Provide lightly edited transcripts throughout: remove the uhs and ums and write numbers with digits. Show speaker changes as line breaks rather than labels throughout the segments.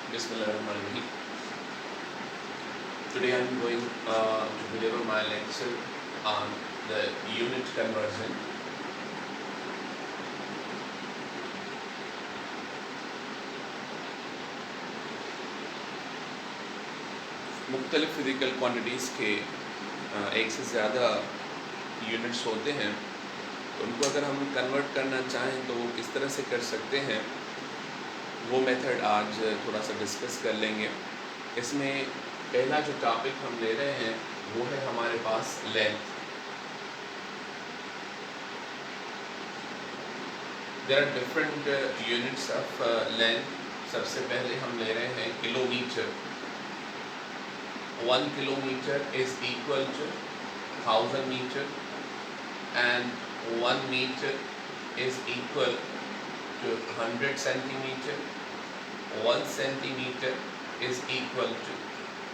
Bismillahirrahmanirrahim. Today I am going to deliver my lecture on the unit conversion. मुख्तलिफ physical quantities के एक से ज़्यादा यूनिट्स होते हैं, तो उनको अगर हम कन्वर्ट करना चाहें तो वो किस तरह से कर सकते हैं, वो मेथड आज थोड़ा सा डिस्कस कर लेंगे। इसमें पहला जो टॉपिक हम ले रहे हैं वो है हमारे पास length. There are different units of length. सबसे पहले हम ले रहे हैं kilometre. 1 kilometer is equal to 1000 meter and 1 meter is equal to 100 centimeter. 1 centimeter is equal to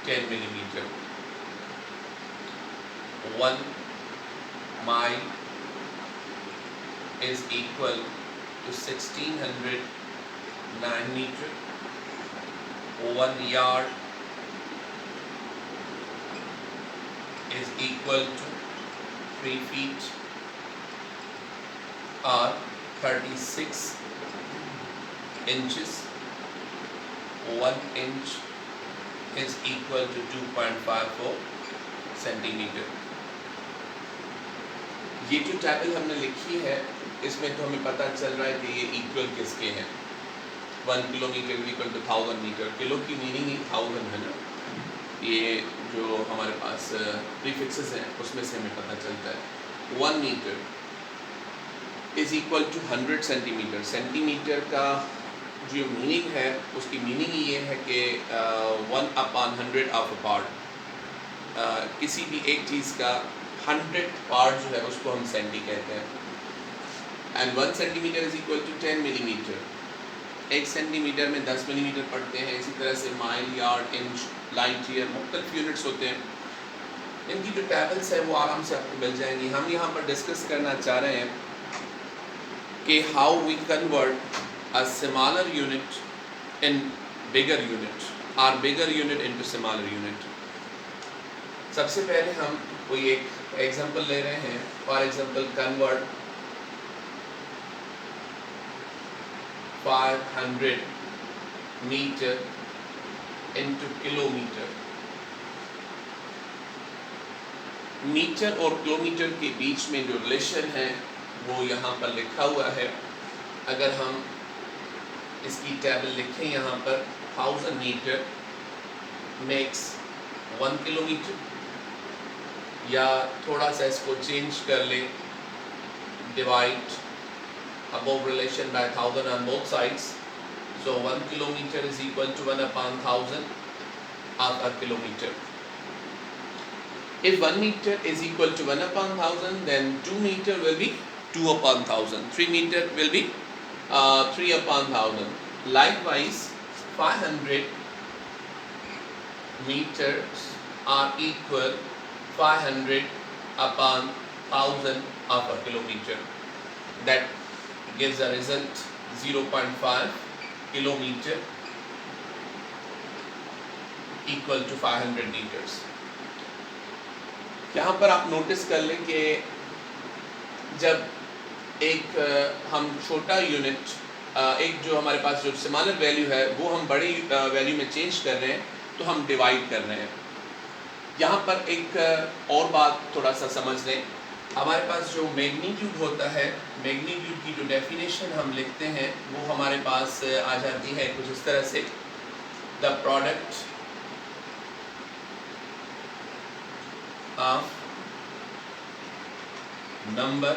10 millimeter. 1 mile is equal to 1609 meter. 1 yard is equal to 3 feet or 36 inches. 1 inch is equal to 2.54 centimeter. ये जो table हमने लिखी है इसमें तो हमें पता चल रहा है कि ये इक्वल किसके हैं। 1 kilometre equal to 1000 metre. Kilo की मीनिंग ही 1000 है ना, ये जो हमारे पास प्रीफिक्सेस हैं उसमें से हमें पता चलता है। 1 metre is equal to 100 centimetre. Centimetre का जो मीनिंग है उसकी मीनिंग ये है कि 1/100 ऑफ अ पार्ट। किसी भी एक चीज़ का 100 पार्ट जो है उसको हम सेंटी कहते हैं। And 1 centimetre is equal to 10 millimetre. 1 centimetre में 10 मिलीमीटर पड़ते हैं। इसी तरह से mile, yard, inch, light year, मुख्तलिफ यूनिट्स होते हैं। इनकी जो टेबल्स है वो आराम से आपको मिल जाएंगी। हम यहाँ पर डिस्कस करना चाह रहे हैं कि how we convert a smaller unit in bigger unit और bigger unit into smaller unit. सबसे पहले हम कोई एक एग्जांपल ले रहे हैं। For example convert 500 metre into kilometre. Metre और किलोमीटर के बीच में जो रिलेशन है वो यहाँ पर लिखा हुआ है। अगर हम इसकी टेबल लिखें यहाँ पर, 1000 मीटर मेक्स 1 किलोमीटर, या थोड़ा सा इसको चेंज कर लें, divide above relation by 1000 on both sides. So 1 kilometer is equal to 1/1000 of a kilometer. If 1 meter is equal to 1/1000, then 2 meter will be 2/1000. 3 meter will be 3/1000. Likewise, 500 meters are equal 500/1000 of a kilometer. That gives a result 0.5 kilometer equal to 500 meters. यहाँ पर आप notice कर लें कि जब एक हम छोटा यूनिट, एक जो हमारे पास जो स्मॉलर वैल्यू है वो हम बड़ी वैल्यू में चेंज कर रहे हैं तो हम डिवाइड कर रहे हैं। यहाँ पर एक और बात थोड़ा सा समझ लें। हमारे पास जो मैग्नीट्यूड होता है, मैग्नीट्यूड की जो डेफिनेशन हम लिखते हैं वो हमारे पास आ जाती है कुछ इस तरह से। The product of number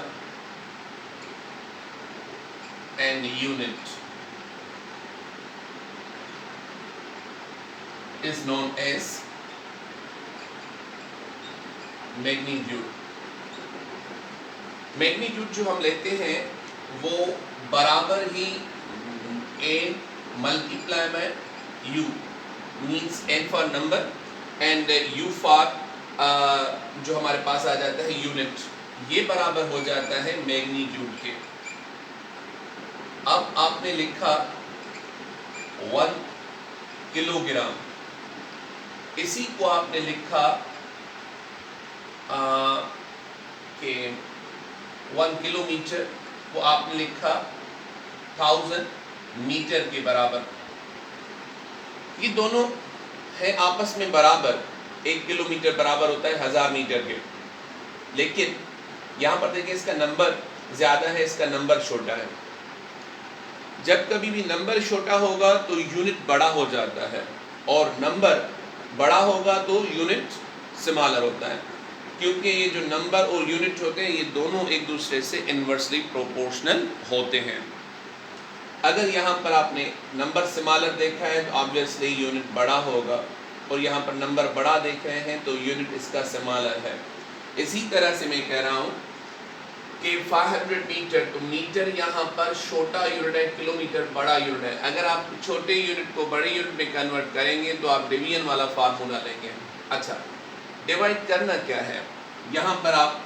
and unit is known as magnitude. Magnitude जो हम लेते हैं वो बराबर ही n multiply by u, means n for number and u for जो हमारे पास आ जाता है यूनिट, ये बराबर हो जाता है मैग्नीट्यूड के। अब आपने लिखा 1 किलोग्राम, इसी को आपने लिखा कि 1 किलोमीटर को आपने लिखा 1000 मीटर के बराबर। ये दोनों है आपस में बराबर, 1 किलोमीटर बराबर होता है 1000 मीटर के, लेकिन यहाँ पर देखिए इसका नंबर ज़्यादा है, इसका नंबर छोटा है। जब कभी भी नंबर छोटा होगा तो यूनिट बड़ा हो जाता है, और नंबर बड़ा होगा तो यूनिट स्मॉलर होता है, क्योंकि ये जो नंबर और यूनिट होते हैं ये दोनों एक दूसरे से इन्वर्सली प्रोपोर्शनल होते हैं। अगर यहाँ पर आपने नंबर स्मॉलर देखा है तो ऑब्वियसली यूनिट बड़ा होगा, और यहाँ पर नंबर बड़ा देख रहे हैं तो यूनिट इसका स्मॉलर है। इसी तरह से मैं कह रहा हूँ कि 500 मीटर, तो मीटर यहाँ पर छोटा यूनिट है, किलोमीटर बड़ा यूनिट है। अगर आप छोटे यूनिट को बड़े यूनिट में कन्वर्ट करेंगे तो आप डिवीजन वाला फार्मूला लेंगे। अच्छा, डिवाइड करना क्या है? यहाँ पर आप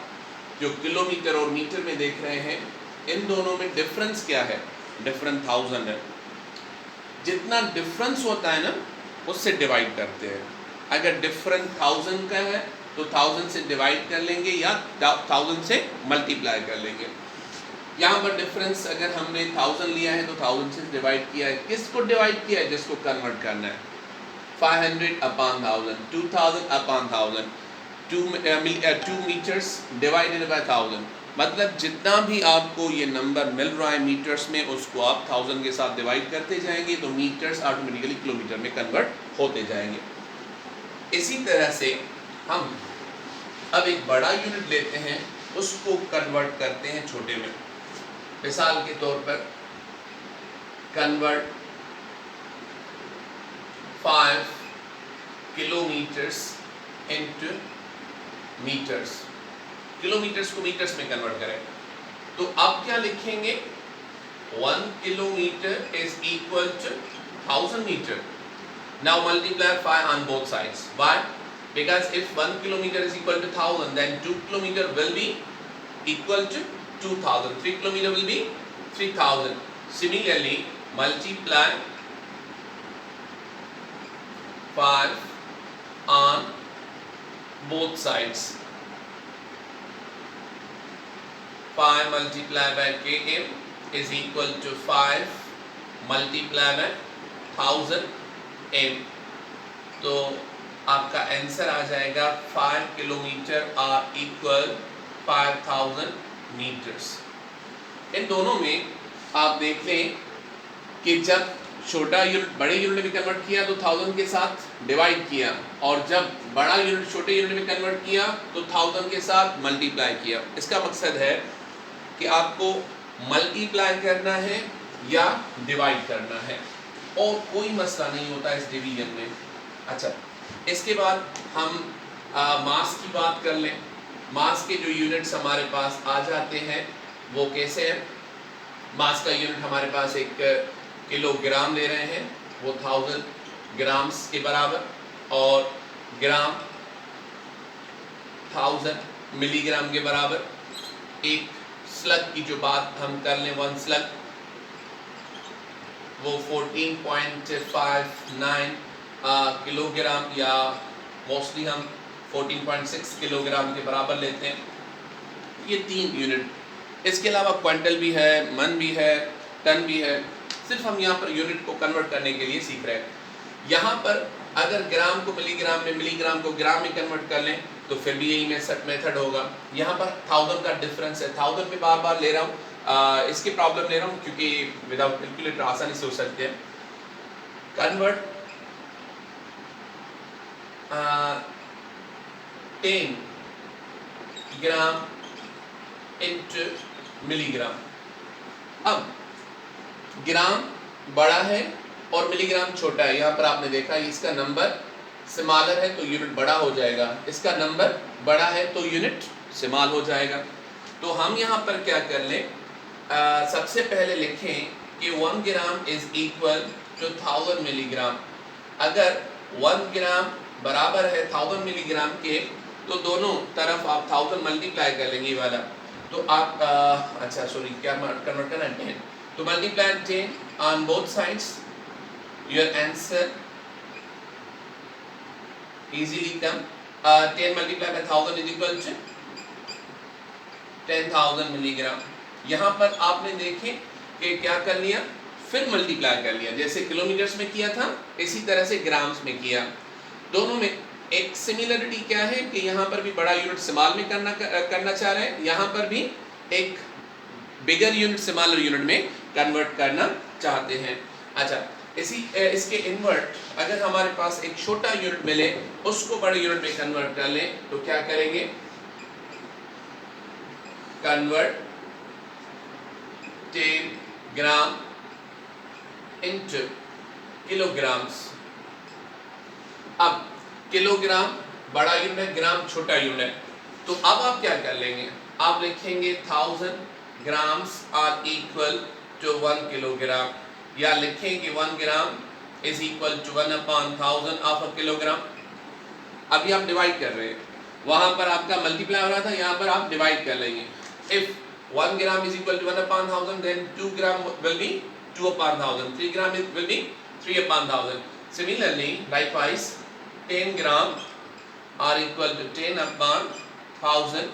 जो किलोमीटर और मीटर में देख रहे हैं, इन दोनों में डिफरेंस क्या है? डिफरेंस 1000 है। जितना डिफरेंस होता है ना, उससे डिवाइड करते हैं। अगर डिफरेंस 1000 का है तो 1000 से डिवाइड कर लेंगे या 1000 से मल्टीप्लाई कर लेंगे। यहाँ पर डिफरेंस अगर हमने 1000 लिया है तो 1000 से डिवाइड किया है। किसको डिवाइड किया है? जिसको कन्वर्ट करना है। 500 upon 1000, 2000 upon 1000, 2 metres divided by 1000। मतलब जितना भी आपको ये नंबर मिल रहा है मीटर्स में, उसको आप 1000 के साथ डिवाइड करते जाएंगे तो मीटर्स ऑटोमेटिकली किलोमीटर में कन्वर्ट होते जाएंगे। इसी तरह से हम अब एक बड़ा यूनिट लेते हैं, उसको कन्वर्ट करते हैं छोटे में। मिसाल के तौर पर convert 5 kilometres into metres. Kilometres को मीटर्स में कन्वर्ट करें तो आप क्या लिखेंगे? 1 kilometre is equal to 1000 metre. Now multiply 5 on both sides. Why? Because if 1 kilometer is equal to 1000, then 2 kilometer will be equal to 2000. 3 kilometer will be 3000. Similarly, multiply 5 on both sides. 5 multiplied by km is equal to 5 multiplied by 1000 m। तो आपका answer आ जाएगा 5 kilometre are equal 5000 metres. इन दोनों में आप देख लें कि जब छोटा यूनिट बड़े यूनिट में कन्वर्ट किया तो 1000 के साथ डिवाइड किया, और जब बड़ा यूनिट छोटे यूनिट में कन्वर्ट किया तो 1000 के साथ मल्टीप्लाई किया। इसका मकसद है कि आपको मल्टीप्लाई करना है या डिवाइड करना है, और कोई मसला नहीं होता इस डिवीजन में। अच्छा, इसके बाद हम मास की बात कर लें। मास के जो यूनिट्स हमारे पास आ जाते हैं वो कैसे हैं? मास का यूनिट हमारे पास एक किलोग्राम ले रहे हैं, वो 1000 ग्राम्स के बराबर, और ग्राम 1000 मिलीग्राम के बराबर। एक स्लग की जो बात हम कर लें, 1 स्लग वो 14.59 किलोग्राम, या मोस्टली हम 14.6 किलोग्राम के बराबर लेते हैं। ये 3 यूनिट। इसके अलावा क्विंटल भी है, मन भी है, टन भी है। सिर्फ हम यहाँ पर यूनिट को कन्वर्ट करने के लिए सीख रहे हैं। यहाँ पर अगर ग्राम को मिलीग्राम में, मिलीग्राम को ग्राम में कन्वर्ट कर लें तो फिर भी यही मेथड होगा। यहाँ पर 1000 का डिफरेंस है, 1000 में बार बार ले रहा हूँ, इसकी प्रॉब्लम ले रहा हूँ क्योंकि विदाउट कैलकुलेटर आसानी से हो सकते हैं। कन्वर्ट 10 ग्राम इनटू मिलीग्राम। अब ग्राम बड़ा है और मिलीग्राम छोटा है। यहाँ पर आपने देखा इसका नंबर स्मॉलर है तो यूनिट बड़ा हो जाएगा, इसका नंबर बड़ा है तो यूनिट स्मॉल हो जाएगा। तो हम यहाँ पर क्या कर लें, सबसे पहले लिखें कि 1 gram is equal to 1000 milligram. अगर 1 ग्राम बराबर है 1000 मिलीग्राम के तो दोनों तरफ आप 1000 मल्टीप्लाई कर लेंगे वाला, तो आप अच्छा सॉरी क्या कन्वर्ट करना है 10, तो multiply 10 on both sides, your answer easily come. 10 multiplied by 1000 is equal to 10,000 milligram. यहाँ पर आपने देखें कि क्या कर लिया, फिर मल्टीप्लाई कर लिया, जैसे किलोमीटर्स में किया था इसी तरह से ग्राम्स में किया। दोनों में एक सिमिलरिटी क्या है कि यहाँ पर भी बड़ा यूनिट स्मॉल में करना चाह रहे हैं, यहाँ पर भी एक बिगर यूनिट स्मॉलर यूनिट में कन्वर्ट करना चाहते हैं। अच्छा, इसके इन्वर्ट अगर हमारे पास एक छोटा यूनिट मिले उसको बड़े यूनिट में कन्वर्ट कर लें तो क्या करेंगे, कन्वर्ट 10 ग्राम इनटू किलोग्राम्स। अब किलोग्राम बड़ा यूनिट है, ग्राम छोटा यूनिट है, तो अब आप क्या कर लेंगे, आप लिखेंगे 1000 grams are equal to 1 kilogram, या लिखेंगे 1 gram is equal to 1/1000 of a kilogram. अभी आप डिवाइड कर रहे हैं, वहां पर आपका मल्टीप्लाई हो रहा था, यहाँ पर आप डिवाइड कर लेंगे। If 1 gram is equal to 1/1000 then 2 gram will be 2/1000, 3 gram will be 3/1000. Similarly, likewise 10 gram are equal to 10/1000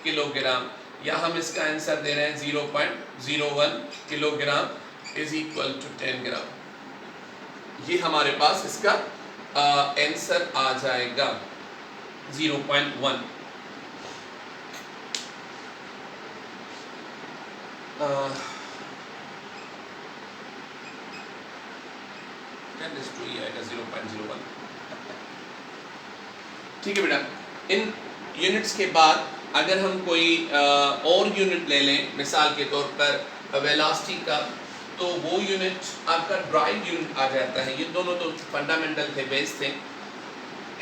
kilogram, या हम इसका आंसर दे रहे हैं 0.01 kilogram is equal to 10 gram. ये हमारे पास इसका आंसर आ जाएगा 0.1। आएगा 0.01। ठीक है बेटा, इन यूनिट्स के बाद अगर हम कोई और यूनिट ले लें, मिसाल के तौर पर वेलोसिटी का, तो वो यूनिट आपका ड्राइव यूनिट आ जाता है। ये दोनों तो फंडामेंटल थे, बेस थे।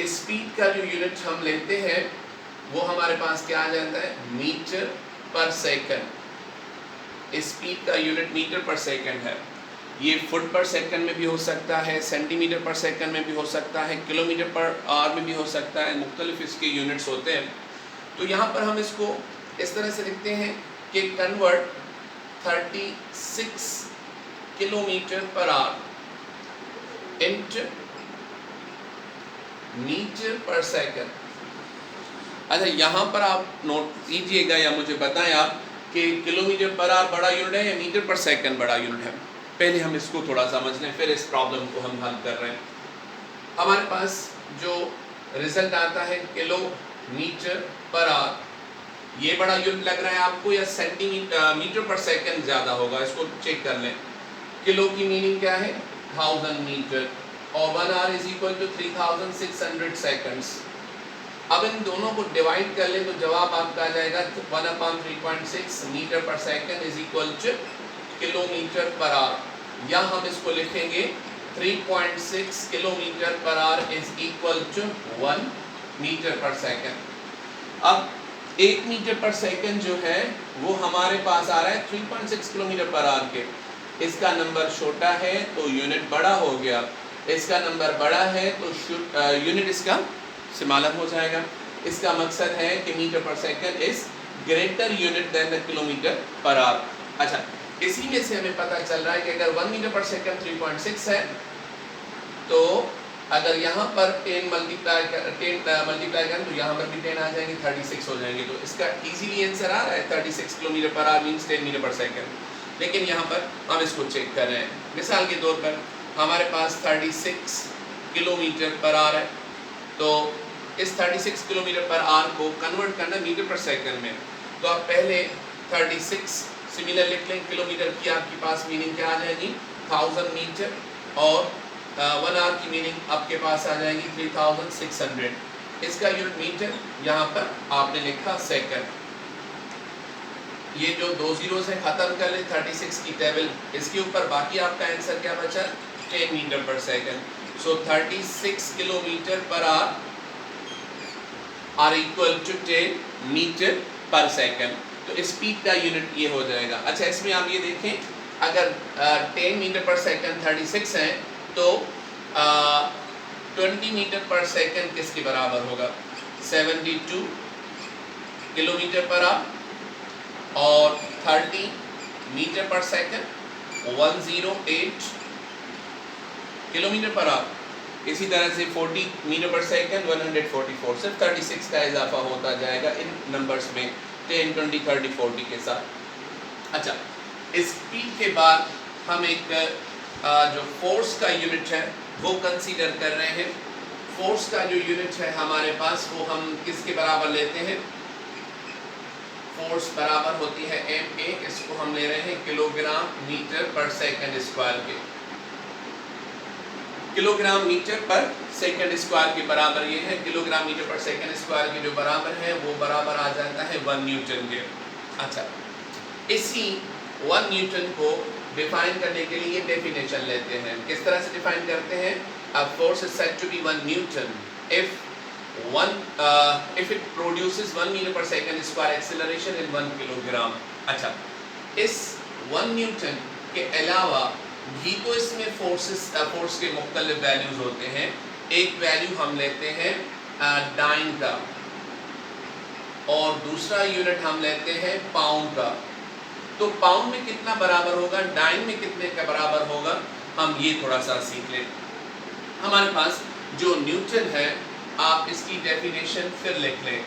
स्पीड का जो यूनिट हम लेते हैं वो हमारे पास क्या आ जाता है, मीटर पर सेकंड। स्पीड का यूनिट मीटर पर सेकंड है। ये फुट पर सेकंड में भी हो सकता है, सेंटीमीटर पर सेकंड में भी हो सकता है, किलोमीटर पर आवर में भी हो सकता है, मुख्तलिफ इसके यूनिट्स होते हैं। तो यहाँ पर हम इसको इस तरह से लिखते हैं कि convert 36 kilometre per hour into metre per second. अच्छा, यहाँ पर आप नोट कीजिएगा या मुझे बताएं आप कि किलोमीटर पर आवर बड़ा यूनिट है या मीटर पर सेकंड बड़ा यूनिट है। पहले हम इसको थोड़ा समझ लें, फिर इस प्रॉब्लम को हम हल कर रहे हैं। हमारे पास जो रिजल्ट आता है किलोमीटर पर आवर, ये बड़ा यूनिट लग रहा है आपको या मीटर पर सेकंड ज़्यादा होगा, इसको चेक कर लें। किलो की मीनिंग क्या है, 1000 मीटर, और 1 hour is equal to 3600 seconds. अब इन दोनों को डिवाइड कर लें तो जवाब आपका आ जाएगा 1/3.6 metre per second is equal to kilometre per hour, या हम इसको लिखेंगे 3.6 kilometre per hour is equal to 1 metre per second. अब 1 मीटर पर सेकंड जो है वो हमारे पास आ रहा है 3.6 किलोमीटर पर आवर के। इसका नंबर छोटा है तो यूनिट बड़ा हो गया, इसका नंबर बड़ा है तो यूनिट इसका स्मॉलर हो जाएगा। इसका मकसद है कि metre per second is greater unit than the kilometre per hour. अच्छा, इसी में से हमें पता चल रहा है कि अगर 1 मीटर पर सेकंड 3.6 है, तो अगर यहाँ पर 10 मल्टीप्लाई करें तो यहाँ पर भी 10 आ जाएंगे, 36 हो जाएंगे। तो इसका इजीली आंसर आ रहा है 36 kilometre per hour means 10 metre per second. लेकिन यहाँ पर हम इसको चेक कर रहे हैं। मिसाल के तौर पर हमारे पास 36 किलोमीटर पर आवर है, तो इस 36 किलोमीटर पर आवर को कन्वर्ट करना मीटर पर सेकंड में। तो आप पहले 36 सिमिलर लिख लें, किलोमीटर की आपके पास मीनिंग क्या आ जाएगी, 1000 मीटर, और 1 आवर की मीनिंग आपके पास आ जाएगी 3600। इसका यूनिट मीटर, यहाँ पर आपने लिखा सेकंड। ये जो 2 जीरोस हैं खत्म कर ले 36 की टेबल, इसके ऊपर बाकी आपका आंसर क्या बचा, 10 metre per second. So 36 kilometre per hour are equal to 10 metre per second. तो स्पीड का यूनिट ये हो जाएगा। अच्छा, इसमें आप ये देखें, अगर 10 मीटर पर सेकंड 36 है तो 20 मीटर पर सेकंड किसके बराबर होगा, 72 किलोमीटर पर आवर, और 30 metre per second 108 kilometre per our. इसी तरह से 40 मीटर पर सेकंड 144, सिर्फ 36 का इजाफा होता जाएगा इन नंबर्स में 10, 20, 30, 40 के साथ। अच्छा, स्पीड के बाद हम एक जो फोर्स का यूनिट है वो कंसीडर कर रहे हैं। फोर्स का जो यूनिट है हमारे पास वो हम किसके बराबर लेते हैं? फोर्स बराबर होती है MA, इसको हम ले रहे हैं kilogram metre per second square के। Kilogram metre per second square के बराबर ये है। Kilogram metre per second square के जो बराबर है वो बराबर आ जाता है 1 न्यूटन के। अच्छा, इसी 1 न्यूटन को डिफाइन करने के लिए डेफिनेशन लेते हैं। किस तरह से डिफाइन करते हैं? A force is said to be 1 Newton if it produces 1 meter per second square acceleration in 1 kilogram। अच्छा, इस 1 न्यूटन के अलावा भी तो इसमें फोर्स के मुख्तलिफ वैल्यूज होते हैं। एक वैल्यू हम लेते हैं डाइन का और दूसरा यूनिट हम लेते हैं पाउंड का। तो पाउंड में कितना बराबर होगा, डाइन में कितने का बराबर होगा, हम ये थोड़ा सा सीख लें। हमारे पास जो न्यूटन है आप इसकी डेफिनेशन फिर लिख लें।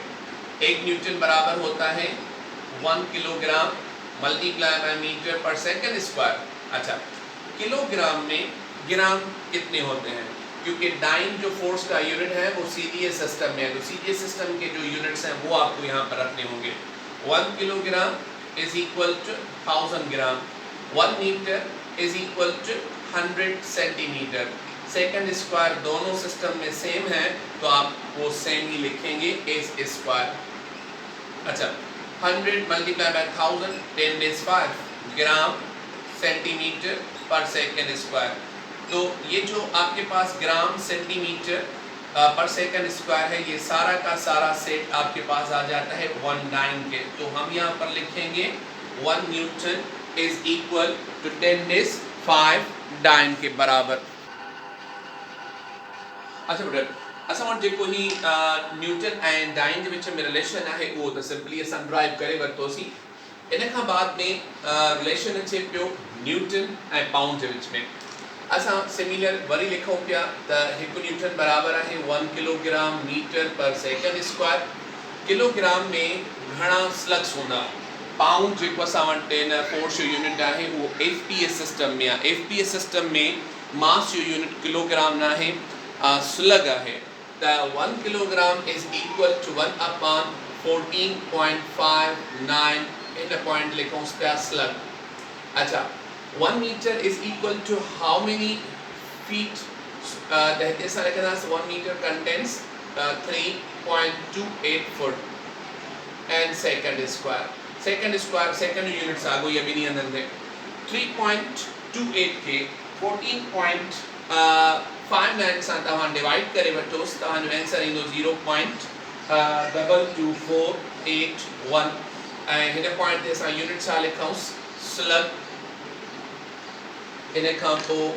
1 न्यूटन बराबर होता है 1 kilogram multiply by metre per second square. अच्छा, किलोग्राम में ग्राम कितने होते हैं? क्योंकि डाइन जो फोर्स का यूनिट है वो सीडीएस सिस्टम में है, तो सीडीएस सिस्टम के जो यूनिट्स हैं वो आपको यहाँ पर रखने होंगे। 1 kilogram is equal to 1000 gram, 1 metre is equal to 100 centimetre. Second square दोनों सिस्टम में सेम है तो आप वो सेम ही लिखेंगे एस स्क्वायर। अच्छा, 100 मल्टीप्लाई बाय 1000 10 डेज 5 ग्राम सेंटीमीटर पर सेकंड स्क्वायर। तो ये जो आपके पास ग्राम सेंटीमीटर पर सेकंड स्क्वायर है ये सारा का सारा सेट आपके पास आ जाता है 19 के। तो हम यहाँ पर लिखेंगे 1 न्यूटन इज इक्वल टू 10 डेज 5 डाइन के बराबर। अच्छा बेटा, असां वटि जेको ही न्यूटन ऐं डाइन जे विच में रिलेशन आहे उहो त सिंपली असां ड्राइव करे वरितोसीं। इन खां बाद में रिलेशन अचे पियो न्यूटन ऐं पाउंड जे विच में। असां सिमिलर वरी लिखूं पिया त 1 न्यूटन बराबर आहे 1 kilogram metre per second square. Kilogram में घणा स्लग्स हूंदा? पाउंड जेको असां वटि फोर्स जो यूनिट आहे उहो एफपीएस सिस्टम में आहे। एफपीएस सिस्टम में मास जो यूनिट किलोग्राम न आहे स्लग है। The 1 kilogram is equal to 1 upon 14.59 in a point लिखो उस पे स्लग। अच्छा, 1 meter is equal to how many feet? कहते सारे के साथ 1 meter contains 3.28 foot and second square। second square second units आ गई अभी नहीं अंदर में 3.28 के 14.59 सां तव्हां डिवाइड करे वठोसि, तव्हांजो आंसर ईंदो 0.22481 ऐं हिन पॉइंट ते असां यूनिट छा लिखूंसि? स्लग। इन खां पोइ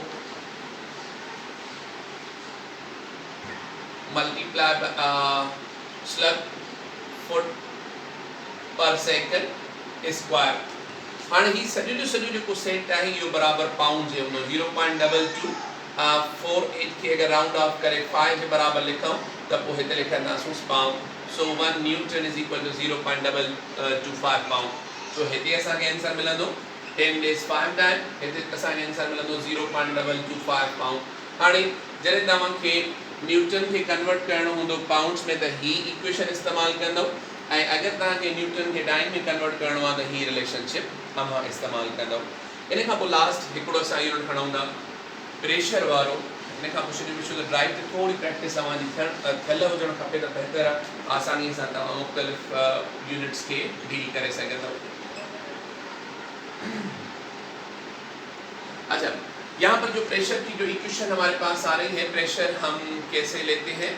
मल्टीप्लाई स्लग फुट पर सेकंड स्क्वायर। हाणे ही सॼो जो सॼो जेको सेट आहे इहो बराबर पाउंड जे हूंदो। 0.2248 खे अगर राउंड ऑफ करे 5 जे बराबर लिखूं त पोइ हिते लिखंदासूं pound. So 1 newton is equal to 0.225 pound. So हिते असांखे आंसर मिलंदो 10 डेज 5 टाइम, हिते असांखे आंसर मिलंदो 0.225 पाउंड। हाणे जॾहिं तव्हांखे न्यूटन खे कन्वर्ट करणो हूंदो पाउंड्स में त ही इक्वेशन इस्तेमाल कंदो ऐं अगर तव्हांखे न्यूटन खे डाइन में कन्वर्ट करणो आहे त ही रिलेशनशिप अमां इस्तेमाल कंदो। इन खां पोइ लास्ट हिकिड़ो असां यूनिट खणूं था प्रेशर वारो। इन खां पोइ शुरू शुरू ड्राइव ते थोड़ी प्रैक्टिस तव्हांजी थियल हुजणु खपे त बहितर आहे, आसानी सां तव्हां मुख़्तलिफ़ यूनिट्स खे डील करे सघंदव। अच्छा, यहाँ पर जो प्रेशर की जो इक्वेशन हमारे पास आ रही है, प्रेशर हम कैसे लेते हैं?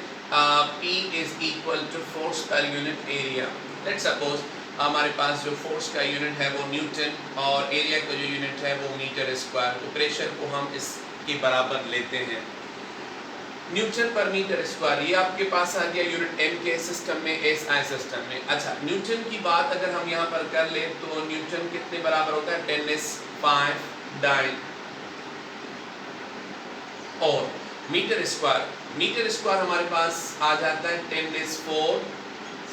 P is equal to force per unit area। Let's suppose हमारे पास जो फोर्स का यूनिट है वो न्यूटन और एरिया का जो यूनिट है वो मीटर स्क्वायर। तो प्रेशर को हम इसके बराबर लेते हैं न्यूटन पर मीटर स्क्वायर। ये आपके पास आ गया यूनिट एम के सिस्टम में, एसआई सिस्टम में। अच्छा, न्यूटन की बात अगर हम यहाँ पर कर ले तो न्यूटन कितने बराबर होता है? 10⁵ डाइन। और मीटर स्क्वायर हमारे पास आ जाता है 10⁻⁴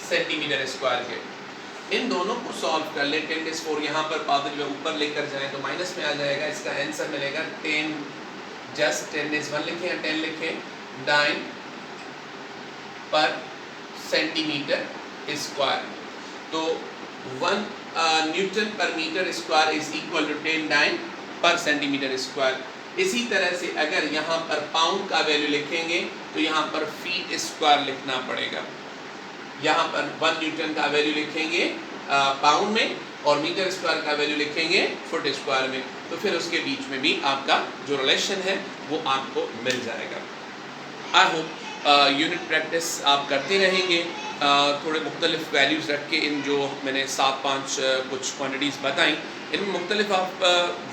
सेंटीमीटर स्क्वायर के। इन दोनों को सॉल्व कर ले, 10⁻⁴ यहाँ पर पावर जो ऊपर लेकर जाए तो माइनस में आ जाएगा, इसका आंसर मिलेगा 10 जस्ट 10⁻1 लिखें या 10 लिखें, डाइन पर सेंटीमीटर स्क्वायर। तो 1 newton per metre square is equal to 10 dyne per centimetre square. इसी तरह से अगर यहाँ पर पाउंड का वैल्यू लिखेंगे तो यहाँ पर फीट स्क्वायर लिखना पड़ेगा। यहाँ पर 1 न्यूटन का वैल्यू लिखेंगे पाउंड में और मीटर स्क्वायर का वैल्यू लिखेंगे फुट स्क्वायर में, तो फिर उसके बीच में भी आपका जो रिलेशन है वो आपको मिल जाएगा। आई होप यूनिट प्रैक्टिस आप करते रहेंगे, थोड़े मुख्तलिफ वैल्यूज़ रख के इन जो मैंने 7-5 कुछ क्वान्टिटीज़ बताई, इन मुख्तलिफ आप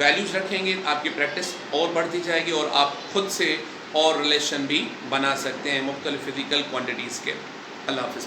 वैल्यूज़ रखेंगे, आपकी प्रैक्टिस और बढ़ती जाएगी और आप खुद से और रिलेशन भी बना सकते हैं मुख्तलिफ फिज़िकल क्वान्टिटीज़ के। अल्लाह हाफ़िज़।